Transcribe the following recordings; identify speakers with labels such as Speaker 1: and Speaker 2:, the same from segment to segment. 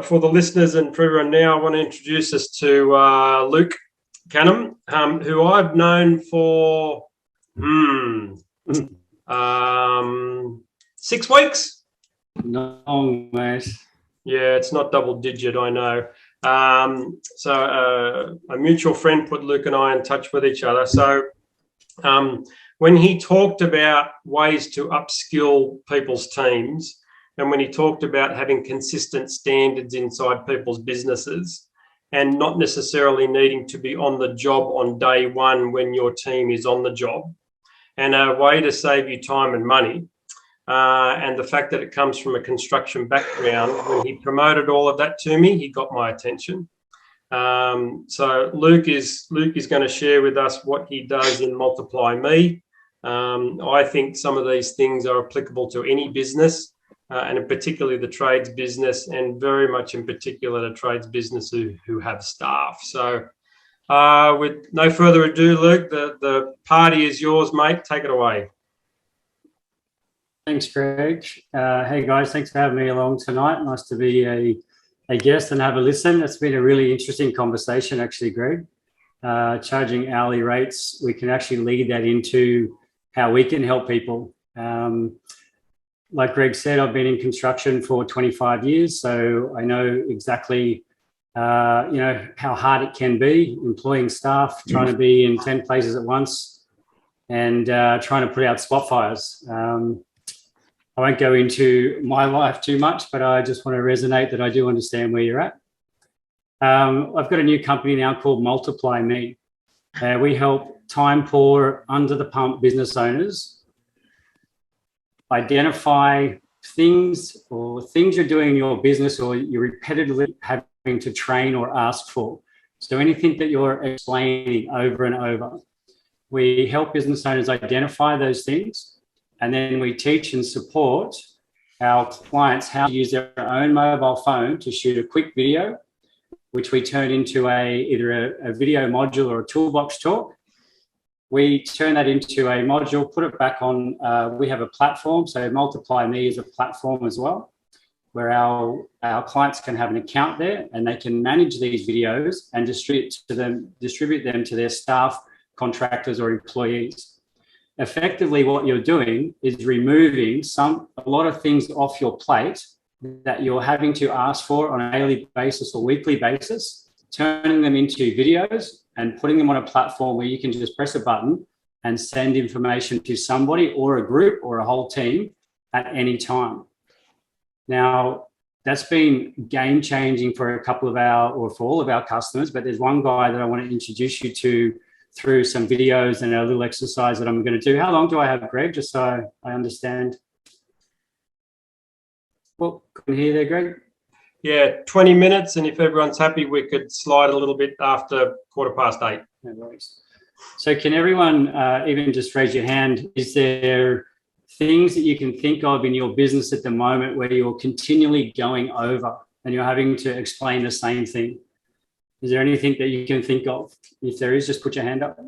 Speaker 1: For the listeners and for everyone now, I want to introduce us to Luke Canham, who I've known for 6 weeks.
Speaker 2: No, mate.
Speaker 1: Yeah, it's not double digit, I know. So a mutual friend put Luke and I in touch with each other. So when he talked about ways to upskill people's teams, and when he talked about having consistent standards inside people's businesses and not necessarily needing to be on the job on day one when your team is on the job, and a way to save you time and money, and the fact that it comes from a construction background, when he promoted all of that to me, he got my attention. So Luke is going to share with us what he does in MultiplyME. I think some of these things are applicable to any business, and in particularly the trades business, and very much in particular the trades business who have staff. So with no further ado, Luke, the party is yours, mate. Take it away.
Speaker 2: Thanks, Greg. Hey, guys, thanks for having me along tonight. Nice to be a guest and have a listen. It's been a really interesting conversation, actually, Greg. Charging hourly rates, we can actually lead that into how we can help people. Like Greg said, I've been in construction for 25 years, so I know exactly, how hard it can be employing staff, trying to be in 10 places at once and trying to put out spot fires. I won't go into my life too much, but I just want to resonate that I do understand where you're at. I've got a new company now called MultiplyME. We help time poor, under the pump business owners identify things you're doing in your business or you're repetitively having to train or ask for. So anything that you're explaining over and over. We help business owners identify those things, and then we teach and support our clients how to use their own mobile phone to shoot a quick video, which we turn into either a video module or a toolbox talk. We turn that into a module, put it back on. We have a platform, so MultiplyME is a platform as well, where our clients can have an account there and they can manage these videos and distribute them to their staff, contractors or employees. Effectively, what you're doing is removing a lot of things off your plate that you're having to ask for on a daily basis or weekly basis, turning them into videos and putting them on a platform where you can just press a button and send information to somebody or a group or a whole team at any time. Now, that's been game changing for for all of our customers, but there's one guy that I want to introduce you to through some videos and a little exercise that I'm going to do. How long do I have, Greg, just so I understand? Well, can you hear there, Greg?
Speaker 1: Yeah, 20 minutes, and if everyone's happy, we could slide a little bit after 8:15.
Speaker 2: No worries. So can everyone even just raise your hand? Is there things that you can think of in your business at the moment where you're continually going over and you're having to explain the same thing? Is there anything that you can think of? If there is, just put your hand up.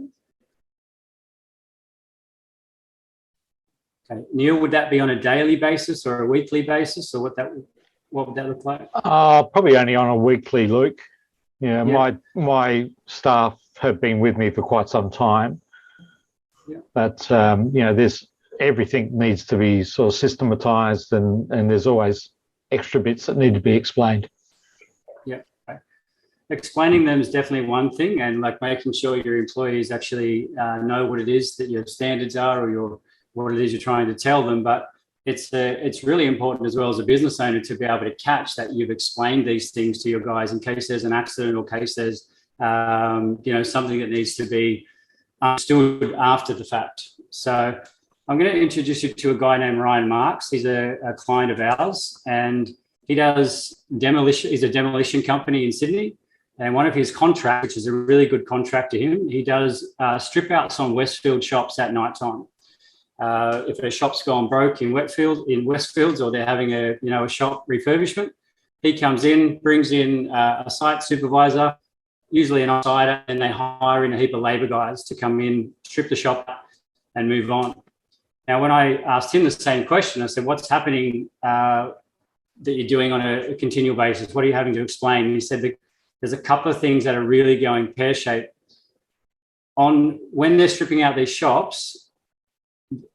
Speaker 2: Okay. Neil, would that be on a daily basis or a weekly basis, or what would that look like?
Speaker 3: Probably only on a weekly, Luke. Yeah. My staff have been with me for quite some time. Yeah. But there's everything needs to be sort of systematized, and there's always extra bits that need to be explained.
Speaker 2: Yeah. Okay. Explaining them is definitely one thing, and like making sure your employees actually know what it is that your standards are, or what it is you're trying to tell them. But it's really important as well as a business owner to be able to catch that you've explained these things to your guys in case there's an accident or case there's something that needs to be understood after the fact. So I'm going to introduce you to a guy named Ryan Marks. He's a client of ours, and he does demolition. He's a demolition company in Sydney, and one of his contracts, which is a really good contract to him, he does strip outs on Westfield shops at night time. If a shop's gone broke in Westfields, or they're having a shop refurbishment, he comes in, brings in a site supervisor, usually an onsite, and they hire in a heap of labour guys to come in, strip the shop and move on. Now, when I asked him the same question, I said, what's happening that you're doing on a continual basis? What are you having to explain? And he said that there's a couple of things that are really going pear-shaped. When they're stripping out these shops,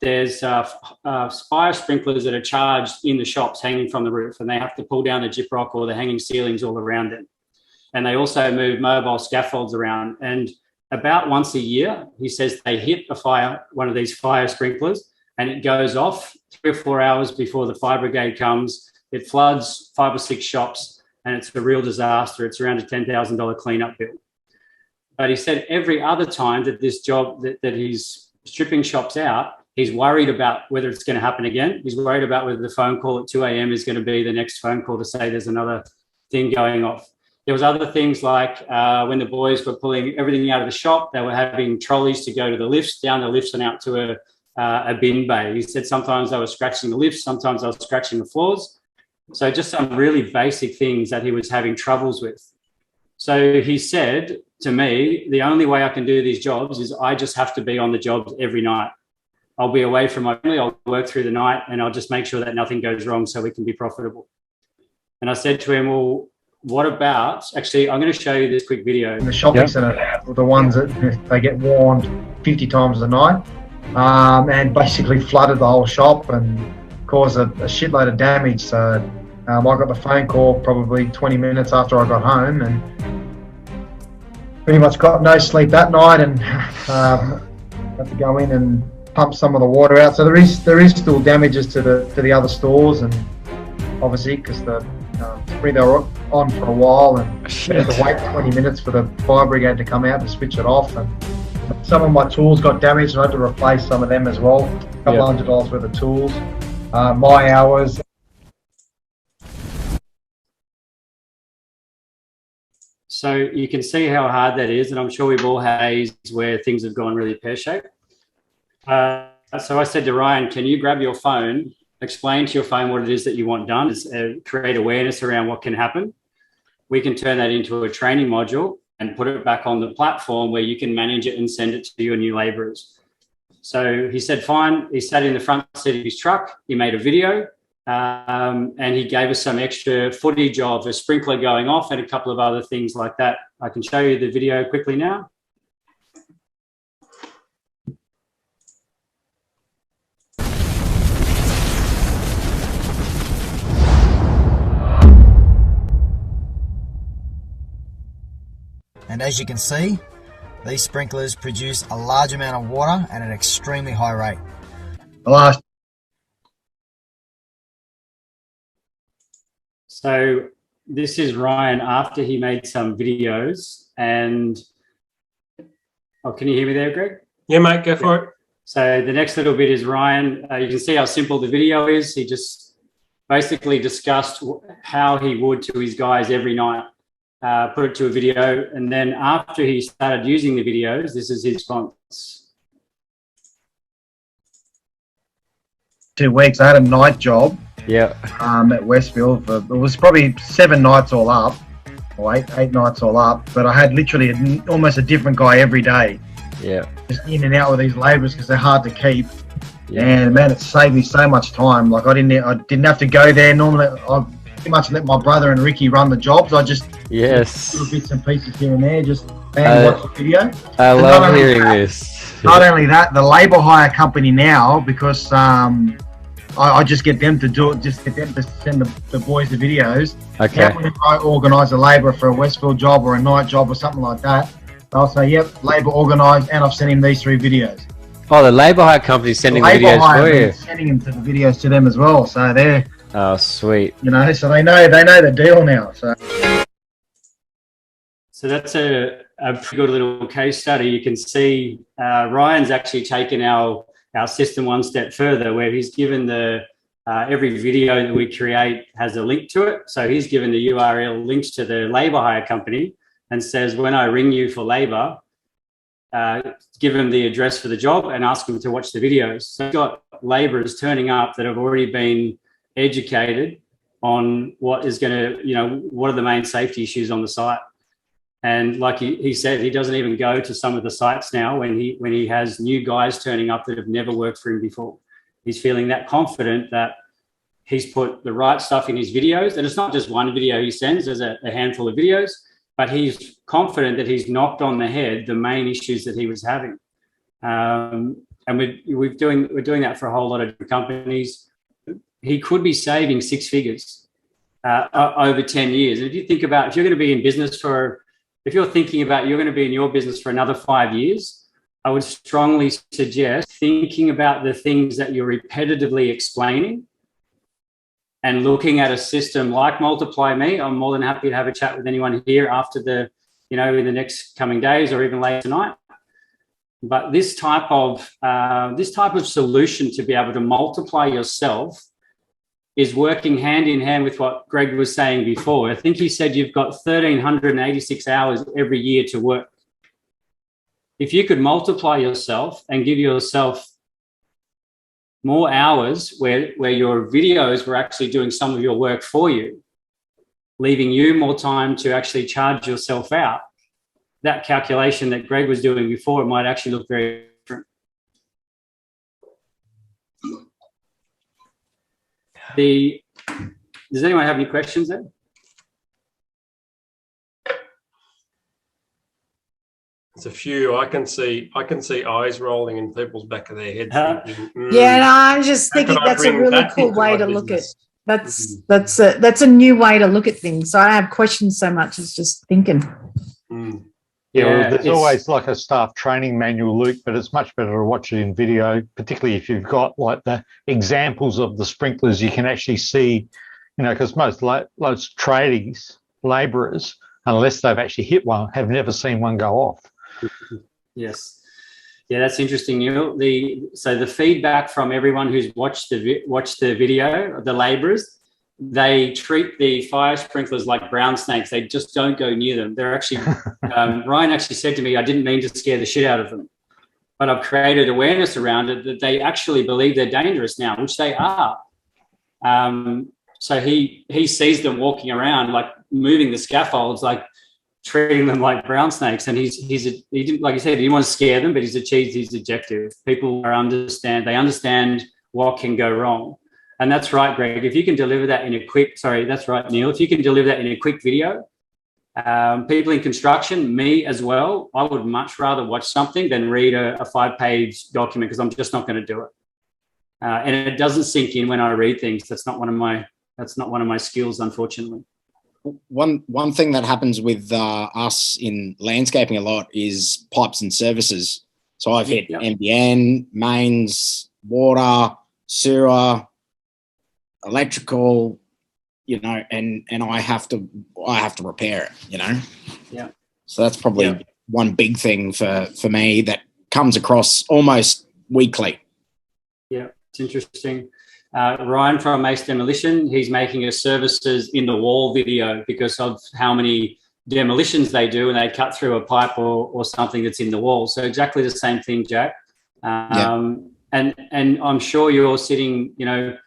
Speaker 2: there's fire sprinklers that are charged in the shops hanging from the roof, and they have to pull down the gyprock or the hanging ceilings all around it. And they also move mobile scaffolds around. And about once a year, he says they hit one of these fire sprinklers, and it goes off 3 or 4 hours before the fire brigade comes. It floods 5 or 6 shops, and it's a real disaster. It's around a $10,000 cleanup bill. But he said every other time that this job, that he's stripping shops out, he's worried about whether it's going to happen again. He's worried about whether the phone call at 2 a.m. is going to be the next phone call to say there's another thing going off. There was other things like when the boys were pulling everything out of the shop, they were having trolleys to go to the lifts, down the lifts and out to a bin bay. He said sometimes they were scratching the lifts, sometimes they were scratching the floors. So just some really basic things that he was having troubles with. So he said to me, the only way I can do these jobs is I just have to be on the jobs every night. I'll be away from my family, I'll work through the night, and I'll just make sure that nothing goes wrong so we can be profitable. And I said to him, well, what about, actually, I'm going to show you this quick video.
Speaker 4: The shopping centre, the ones that they get warned 50 times a night, and basically flooded the whole shop and caused a shitload of damage. So I got the phone call probably 20 minutes after I got home, and pretty much got no sleep that night, and had to go in and pump some of the water out. So there is still damages to the other stores, and obviously because they were on for a while, and we had to wait 20 minutes for the fire brigade to come out to switch it off. And some of my tools got damaged, and I had to replace some of them as well. A couple $100 worth of tools. My hours.
Speaker 2: So you can see how hard that is, and I'm sure we've all had days where things have gone really pear-shaped. So I said to Ryan, can you grab your phone, explain to your phone what it is that you want done, create awareness around what can happen. We can turn that into a training module and put it back on the platform where you can manage it and send it to your new labourers. So he said, fine. He sat in the front seat of his truck. He made a video, and he gave us some extra footage of a sprinkler going off and a couple of other things like that. I can show you the video quickly now.
Speaker 5: And as you can see, these sprinklers produce a large amount of water at an extremely high rate.
Speaker 2: So this is Ryan after he made some videos, and can you hear me there, Greg?
Speaker 1: Yeah, mate, go for it.
Speaker 2: So the next little bit is Ryan. You can see how simple the video is. He just basically discussed how he would to his guys every night. Put it to a video, and then after he started using the videos, this is his response.
Speaker 4: 2 weeks, I had a night job.
Speaker 6: Yeah.
Speaker 4: At Westfield. It was probably 7 nights all up, or eight nights all up. But I had literally almost a different guy every day.
Speaker 6: Yeah.
Speaker 4: Just in and out with these labourers because they're hard to keep.
Speaker 6: Yeah.
Speaker 4: And man, it saved me so much time. Like I didn't have to go there. Normally, I pretty much let my brother and Ricky run the jobs. I just little bits and pieces here and there. Just watch the video.
Speaker 6: I love hearing this.
Speaker 4: Not only that, the labour hire company now, because I just get them to do it. Just get them to send the boys the videos.
Speaker 6: Okay.
Speaker 4: Now, whenever I organise a labourer for a Westfield job or a night job or something like that, they'll say, "Yep, labour organised," and I've sent him these 3 videos.
Speaker 6: Oh, the labour hire company's sending the videos for you.
Speaker 4: Sending them to the videos to them as well. So they're
Speaker 6: sweet.
Speaker 4: So they know the deal now.
Speaker 2: So that's a pretty good little case study. You can see Ryan's actually taken our system one step further, where he's given every video that we create has a link to it. So he's given the URL links to the labour hire company and says, when I ring you for labour, give them the address for the job and ask them to watch the videos. So he's got labourers turning up that have already been educated on what is going to, what are the main safety issues on the site. And like he said, he doesn't even go to some of the sites now when he has new guys turning up that have never worked for him before. He's feeling that confident that He's put the right stuff in his videos, and it's not just one video he sends. There's a handful of videos, but he's confident that he's knocked on the head the main issues that he was having. And we're doing that for a whole lot of different companies. He could be saving six figures over 10 years. And if you think about, if you're going to be in business if you're thinking about you're going to be in your business for another 5 years, I would strongly suggest thinking about the things that you're repetitively explaining and looking at a system like MultiplyME. I'm more than happy to have a chat with anyone here after in the next coming days or even later tonight. But this type of solution to be able to multiply yourself is working hand in hand with what Greg was saying before. I think he said you've got 1,386 hours every year to work. If you could multiply yourself and give yourself more hours where your videos were actually doing some of your work for you, leaving you more time to actually charge yourself out, that calculation that Greg was doing before, it might actually look very different. Does anyone have any questions there?
Speaker 1: There's a few. I can see eyes rolling in people's back of their heads. Thinking,
Speaker 7: yeah, no, I'm just thinking that's a really cool way to look at. That's a new way to look at things. So I don't have questions so much as just thinking.
Speaker 3: Yeah, well, there's always like a staff training manual, Luke, but it's much better to watch it in video, particularly if you've got like the examples of the sprinklers. You can actually see, because most tradies, labourers, unless they've actually hit one, have never seen one go off.
Speaker 2: Yes. Yeah, that's interesting, Neil. So the feedback from everyone who's watched the video, the labourers, they treat the fire sprinklers like brown snakes. They just don't go near them. They're actually, Ryan actually said to me, I didn't mean to scare the shit out of them, but I've created awareness around it that they actually believe they're dangerous now, which they are. So he sees them walking around, like moving the scaffolds, like treating them like brown snakes. And he didn't, like you said, he didn't want to scare them, but he's achieved his objective. People understand what can go wrong. And that's right, Greg. If you can deliver that in a quick, that's right, Neil. If you can deliver that in a quick video, people in construction, me as well, I would much rather watch something than read a 5-page document because I'm just not going to do it. And it doesn't sink in when I read things. That's not one of my skills, unfortunately.
Speaker 8: One thing that happens with us in landscaping a lot is pipes and services. So I've hit NBN, mains, water, sewer, electrical, and I have to repair it,
Speaker 2: Yeah.
Speaker 8: So that's probably one big thing for me that comes across almost weekly.
Speaker 2: Yeah, it's interesting. Ryan from Mace Demolition, he's making a services in the wall video because of how many demolitions they do, and they cut through a pipe or something that's in the wall. So exactly the same thing, Jack. And I'm sure you're sitting,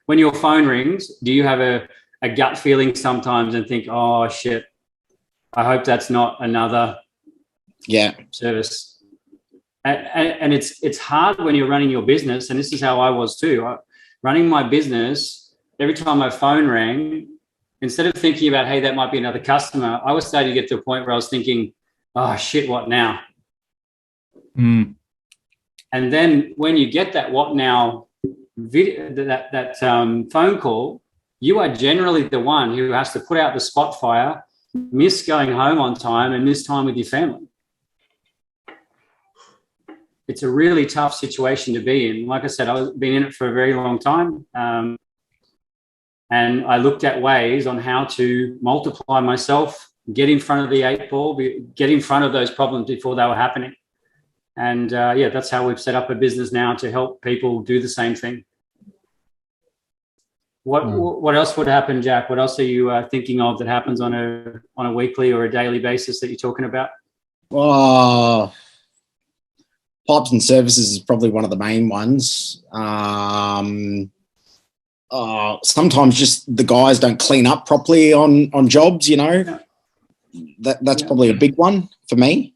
Speaker 2: when your phone rings, do you have a gut feeling sometimes and think, oh, shit, I hope that's not another service. And it's hard when you're running your business, and this is how I was too. Running my business, every time my phone rang, instead of thinking about, hey, that might be another customer, I was starting to get to a point where I was thinking, oh, shit, what now? And then when you get that what now video, that phone call, you are generally the one who has to put out the spot fire, miss going home on time, and miss time with your family. It's a really tough situation to be in. Like I said, I've been in it for a very long time. And I looked at ways on how to multiply myself, get in front of the 8 ball, get in front of those problems before they were happening. And that's how we've set up a business now to help people do the same thing. What else would happen, Jack? What else are you thinking of that happens on a weekly or a daily basis that you're talking about?
Speaker 8: Pipes and services is probably one of the main ones. Sometimes just the guys don't clean up properly on jobs, That's probably a big one for me.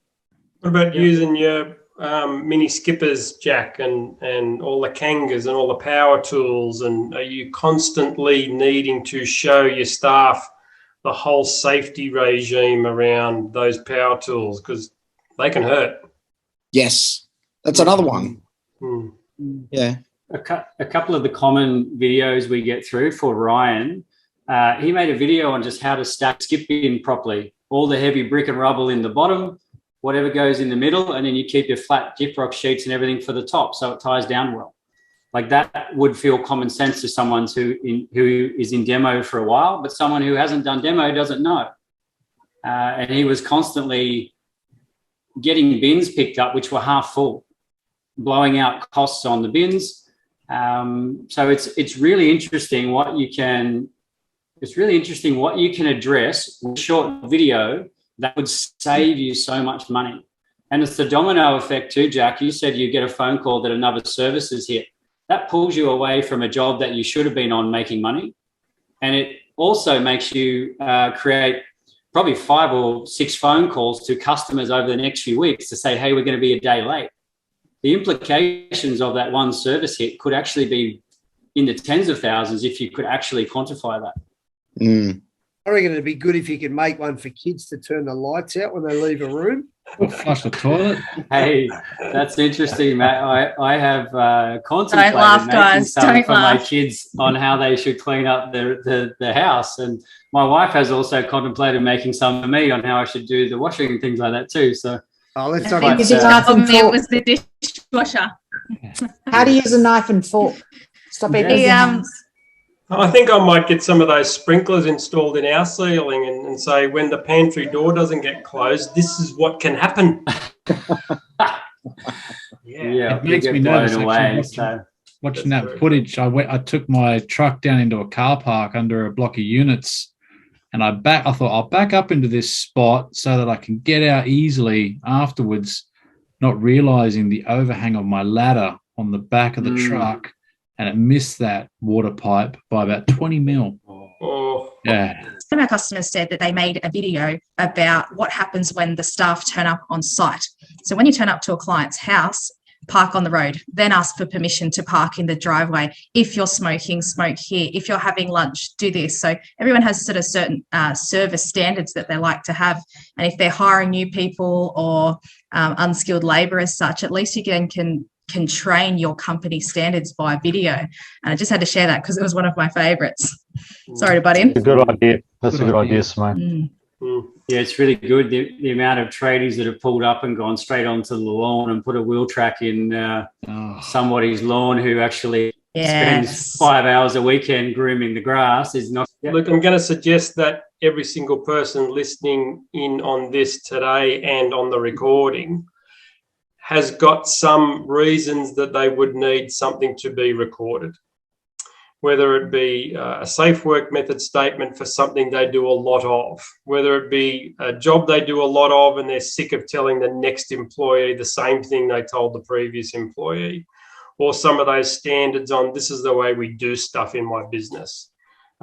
Speaker 1: What about using your mini skippers, Jack, and all the kangas and all the power tools? And are you constantly needing to show your staff the whole safety regime around those power tools? Because they can hurt.
Speaker 8: Yes, that's another one.
Speaker 1: Mm.
Speaker 8: Yeah.
Speaker 2: A couple of the common videos we get through for Ryan, he made a video on just how to stack skip in properly. All the heavy brick and rubble in the bottom, whatever goes in the middle, and then you keep your flat gyprock sheets and everything for the top so it ties down well. Like that would feel common sense to someone who is in demo for a while, but someone who hasn't done demo doesn't know. And he was constantly getting bins picked up which were half full, blowing out costs on the bins. So it's really interesting what you can. It's really interesting what you can address with a short video that would save you so much money. And it's the domino effect too, Jack. You said you get a phone call that another service is hit. That pulls you away from a job that you should have been on making money. And it also makes you create probably 5 or 6 phone calls to customers over the next few weeks to say, hey, we're going to be a day late. The implications of that one service hit could actually be in the tens of thousands if you could actually quantify that.
Speaker 8: Mm.
Speaker 9: I reckon it'd be good if you could make one for kids to turn the lights out when they leave a room.
Speaker 10: Or flush the toilet.
Speaker 2: Hey, that's interesting, Matt. I have contemplated making some
Speaker 11: Don't
Speaker 2: for
Speaker 11: laugh.
Speaker 2: my kids on how they should clean up the house. And my wife has also contemplated making some for me on how I should do the washing and things like that too. So
Speaker 9: let's
Speaker 7: How
Speaker 9: talk
Speaker 7: do you use a knife
Speaker 11: For
Speaker 7: and
Speaker 11: me, it
Speaker 7: fork?
Speaker 11: was the dishwasher.
Speaker 7: How do you use a knife and fork? Stop it.
Speaker 11: The,
Speaker 1: I think I might get some of those sprinklers installed in our ceiling and say when the pantry door doesn't get closed, this is what can happen.
Speaker 2: yeah,
Speaker 10: It makes
Speaker 2: you
Speaker 10: me
Speaker 2: get
Speaker 10: nervous
Speaker 2: blown
Speaker 10: actually,
Speaker 2: away. So
Speaker 10: watching that footage. I took my truck down into a car park under a block of units, and I thought I'll back up into this spot so that I can get out easily afterwards, not realizing the overhang of my ladder on the back of the truck, and it missed that water pipe by about 20 mil.
Speaker 1: Oh.
Speaker 10: Yeah.
Speaker 11: Some of our customers said that they made a video about what happens when the staff turn up on site. So when you turn up to a client's house, park on the road, then ask for permission to park in the driveway. If you're smoking, smoke here. If you're having lunch, do this. So everyone has sort of certain service standards that they like to have. And if they're hiring new people or unskilled labour as such, at least you can train your company standards by video. And I just had to share that because it was one of my favourites. Sorry to butt in.
Speaker 3: It's a good idea. That's a good idea, Simone.
Speaker 2: yeah, it's really good. The amount of tradies that have pulled up and gone straight onto the lawn and put a wheel track in somebody's lawn who actually spends 5 hours a weekend grooming the grass is not.
Speaker 1: Look, I'm going to suggest that every single person listening in on this today and on the recording has got some reasons that they would need something to be recorded, whether it be a safe work method statement for something they do a lot of, whether it be a job they do a lot of and they're sick of telling the next employee the same thing they told the previous employee, or some of those standards on this is the way we do stuff in my business.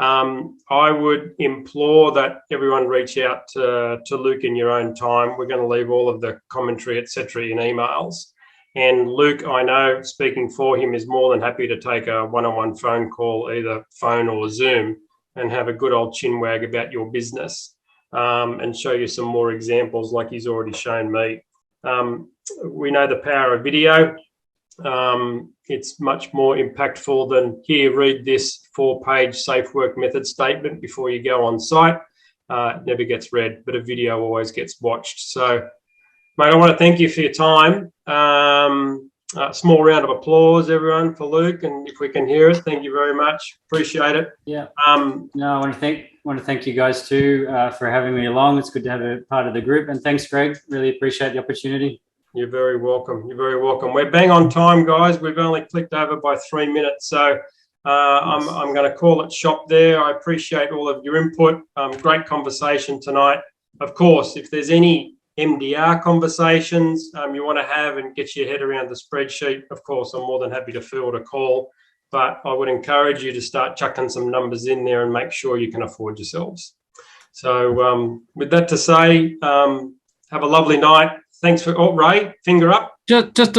Speaker 1: I would implore that everyone reach out to Luke in your own time. We're going to leave all of the commentary, etc., in emails. And Luke, I know, speaking for him, is more than happy to take a one-on-one phone call, either phone or Zoom, and have a good old chinwag about your business and show you some more examples like he's already shown me. We know the power of video. It's much more impactful than here, read this 4-page safe work method statement before you go on site. It never gets read, but a video always gets watched. So, mate, I want to thank you for your time. Small round of applause, everyone, for Luke. And if we can hear it, thank you very much. Appreciate it.
Speaker 2: Yeah. No, I want to thank you guys too for having me along. It's good to have a part of the group. And thanks, Greg. Really appreciate the opportunity.
Speaker 1: You're very welcome. You're very welcome. We're bang on time, guys. We've only clicked over by 3 minutes. So I'm going to call it shop there. I appreciate all of your input. Great conversation tonight. Of course, if there's any MDR conversations you want to have and get your head around the spreadsheet, of course, I'm more than happy to field a call. But I would encourage you to start chucking some numbers in there and make sure you can afford yourselves. So with that to say, have a lovely night. Thanks for, Ray, finger up.
Speaker 10: Just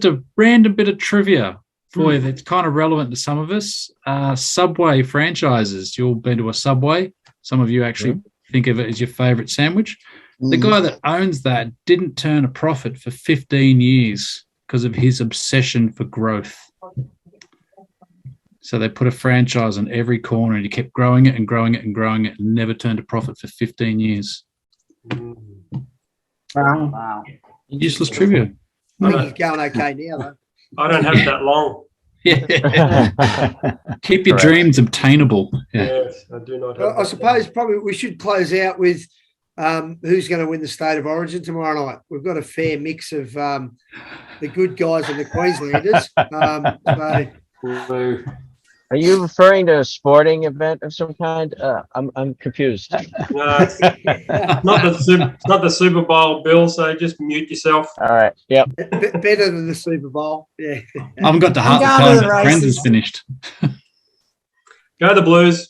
Speaker 10: a random bit of trivia for you that's kind of relevant to some of us. Subway franchises. You've all been to a Subway. Some of you actually think of it as your favorite sandwich. The guy that owns that didn't turn a profit for 15 years because of his obsession for growth. So they put a franchise on every corner and he kept growing it and growing it and growing it and never turned a profit for 15 years.
Speaker 9: Wow.
Speaker 10: Useless trivia.
Speaker 9: I think he's going okay now, though.
Speaker 1: I don't have that long.
Speaker 10: Keep your dreams obtainable. Yeah.
Speaker 1: Yes, I do not have
Speaker 9: I suppose probably we should close out with who's going to win the State of Origin tomorrow night. We've got a fair mix of the good guys and the Queenslanders.
Speaker 12: Are you referring to a sporting event of some kind? I'm confused.
Speaker 1: No, it's not the Super Bowl, Bill. So just mute yourself.
Speaker 12: All right. Yep.
Speaker 9: Better than the Super Bowl. Yeah.
Speaker 10: I haven't got the heart to tell him that Friends is finished.
Speaker 1: Go the Blues.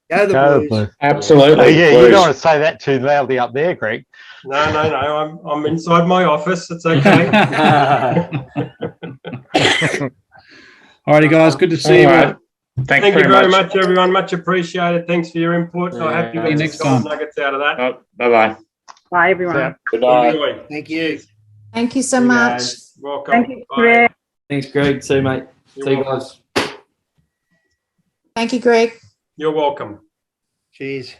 Speaker 9: Go the Blues.
Speaker 3: Absolutely. Oh, yeah, Blues. You don't want to say that too loudly up there, Greg.
Speaker 1: No. I'm inside my office. It's okay.
Speaker 10: All righty, guys. Good to see you.
Speaker 1: Right. Thank you very much, everyone. Much appreciated. Thanks for your input. I hope you got
Speaker 10: next
Speaker 1: some
Speaker 10: time.
Speaker 1: nuggets out of that.
Speaker 13: Bye-bye.
Speaker 14: Bye, everyone.
Speaker 13: Good night.
Speaker 1: Enjoy.
Speaker 9: Thank you.
Speaker 7: Thank you so much.
Speaker 1: Welcome.
Speaker 14: Thank you,
Speaker 1: Bye.
Speaker 14: Greg.
Speaker 13: Thanks, Greg. See you, mate.
Speaker 1: You're
Speaker 13: See you
Speaker 1: welcome.
Speaker 13: guys.
Speaker 7: Thank you, Greg.
Speaker 1: You're welcome.
Speaker 9: Cheers.